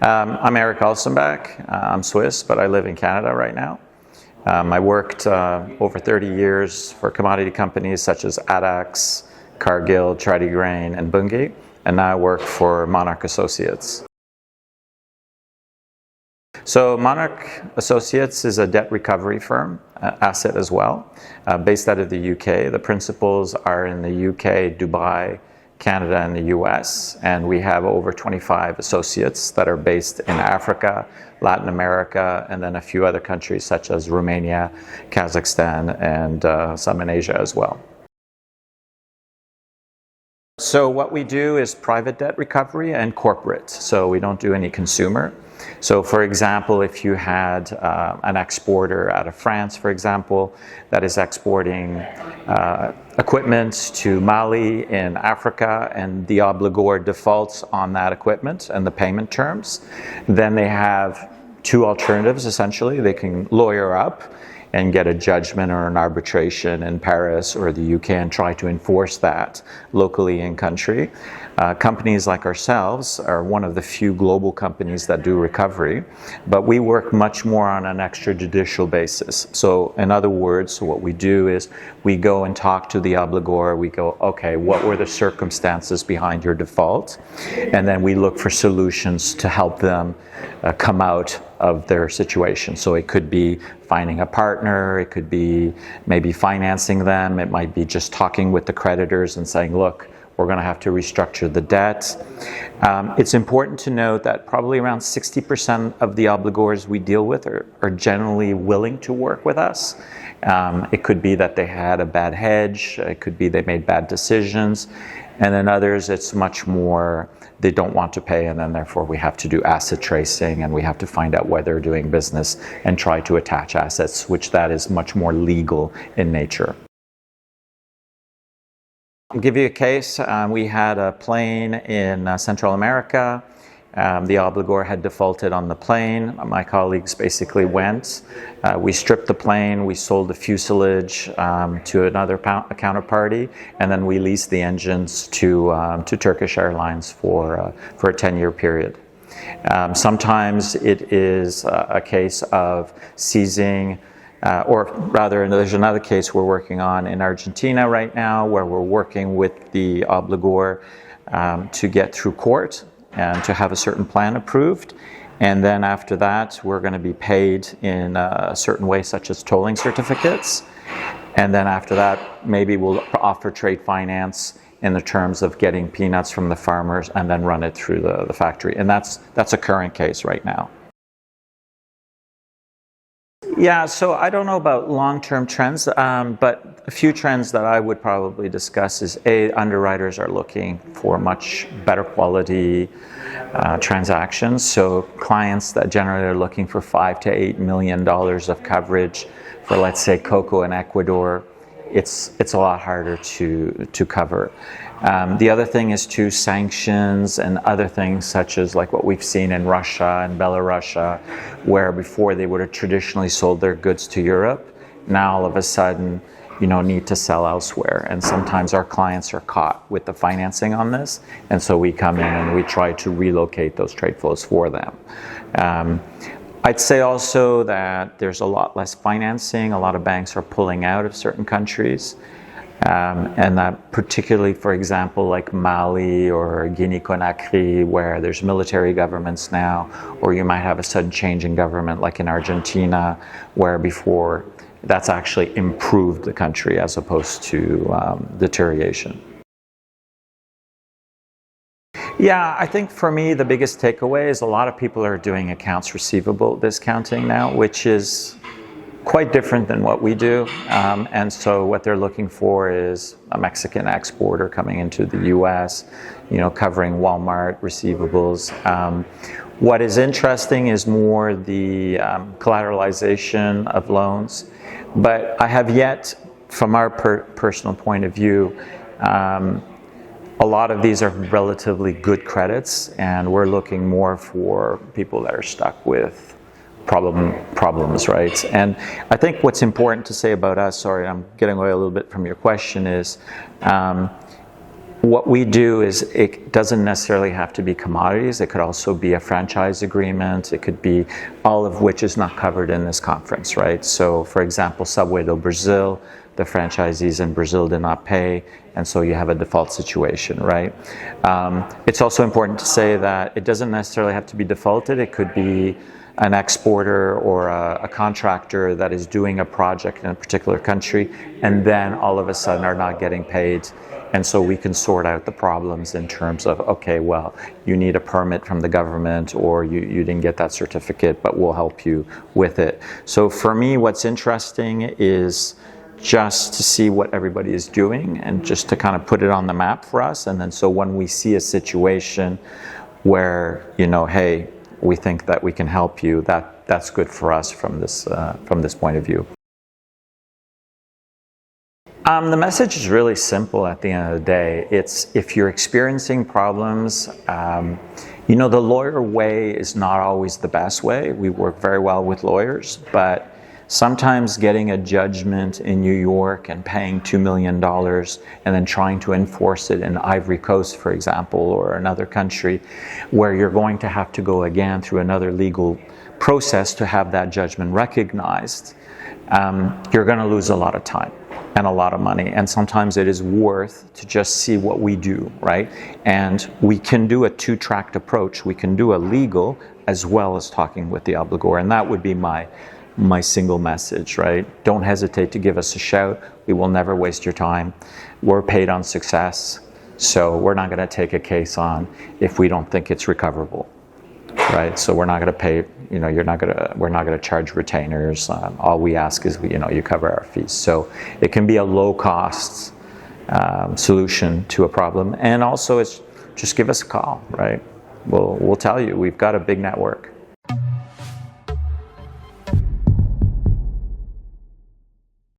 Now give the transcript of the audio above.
I'm Eric Alsembach. I'm Swiss, but I live in Canada right now. I worked over 30 years for commodity companies such as ADAX, Cargill, Tradigrain, and Bunge, and now I work for Monarch Associates. So Monarch Associates is a debt recovery firm, asset as well, based out of the UK. The principals are in the UK, Dubai, Canada, and the US, and we have over 25 associates that are based in Africa, Latin America, and then a few other countries such as Romania, Kazakhstan, and some in Asia as well. So what we do is private debt recovery and corporate, so we don't do any consumer. So for example, if you had an exporter out of France, for example, that is exporting equipment to Mali in Africa, and the obligor defaults on that equipment and the payment terms, then they have two alternatives essentially. They can lawyer up and get a judgment or an arbitration in Paris or the UK and try to enforce that locally in country. Companies like ourselves are one of the few global companies that do recovery, but we work much more on an extrajudicial basis. So in other words, what we do is we go and talk to the obligor. We go, okay, what were the circumstances behind your default? And then we look for solutions to help them come out of their situation. So it could be finding a partner, it could be maybe financing them, it might be just talking with the creditors and saying, look, we're going to have to restructure the debt. It's important to note that probably around 60% of the obligors we deal with are generally willing to work with us. It could be that they had a bad hedge, it could be they made bad decisions, and then others it's much more they don't want to pay, and then therefore we have to do asset tracing and we have to find out where they're doing business and try to attach assets, which that is much more legal in nature. I'll give you a case. We had a plane in Central America. The obligor had defaulted on the plane. My colleagues basically went. We stripped the plane, we sold the fuselage to another counterparty, and then we leased the engines to Turkish Airlines for a 10-year period. Sometimes it is a case of seizing, or rather, there's another case we're working on in Argentina right now where we're working with the obligor to get through court and to have a certain plan approved. And then after that, we're going to be paid in a certain way, such as tolling certificates. And then after that, maybe we'll offer trade finance in the terms of getting peanuts from the farmers and then run it through the factory. And that's a current case right now. Yeah, so I don't know about long-term trends, but a few trends that I would probably discuss is underwriters are looking for much better quality transactions. So clients that generally are looking for $5 to $8 million of coverage for, let's say, cocoa in Ecuador, it's a lot harder to cover. The other thing is too sanctions and other things such as like what we've seen in Russia and Belarus, where before they would have traditionally sold their goods to Europe, now all of a sudden need to sell elsewhere, and sometimes our clients are caught with the financing on this, and so we come in and we try to relocate those trade flows for them. I'd say also that there's a lot less financing. A lot of banks are pulling out of certain countries, and that particularly, for example, like Mali or Guinea-Conakry, where there's military governments now, or you might have a sudden change in government like in Argentina, where before that's actually improved the country as opposed to deterioration. Yeah, I think for me the biggest takeaway is a lot of people are doing accounts receivable discounting now, which is quite different than what we do. And so what they're looking for is a Mexican exporter coming into the US, covering Walmart receiveables. What is interesting is more the collateralization of loans. But I have yet, from our personal point of view, a lot of these are relatively good credits, and we're looking more for people that are stuck with problems, right? And I think what's important to say about us, sorry, I'm getting away a little bit from your question, is What we do is, it doesn't necessarily have to be commodities. It could also be a franchise agreement. It could be all of which is not covered in this conference, right? So, for example, Subway do Brazil, the franchisees in Brazil did not pay, and so you have a default situation, right? It's also important to say that it doesn't necessarily have to be defaulted. It could be an exporter or a contractor that is doing a project in a particular country and then all of a sudden are not getting paid. And so we can sort out the problems in terms of, okay, well, you need a permit from the government, or you didn't get that certificate, but we'll help you with it. So for me, what's interesting is just to see what everybody is doing and just to kind of put it on the map for us. And then so when we see a situation where, hey, we think that we can help you, that's good for us from this point of view. The message is really simple at the end of the day. It's, if you're experiencing problems, the lawyer way is not always the best way. We work very well with lawyers, but sometimes getting a judgment in New York and paying $2 million and then trying to enforce it in Ivory Coast, for example, or another country where you're going to have to go again through another legal process to have that judgment recognized, you're going to lose a lot of time and a lot of money. And sometimes it is worth to just see what we do, right? And we can do a two-tracked approach. We can do a legal as well as talking with the obligor. And that would be my single message, right? Don't hesitate to give us a shout. We will never waste your time. We're paid on success, so we're not going to take a case on if we don't think it's recoverable, right? So we're not going to pay. We're not going to charge retainers. All we ask is, you cover our fees. So it can be a low-cost solution to a problem, and also it's just give us a call, right? We'll tell you we've got a big network.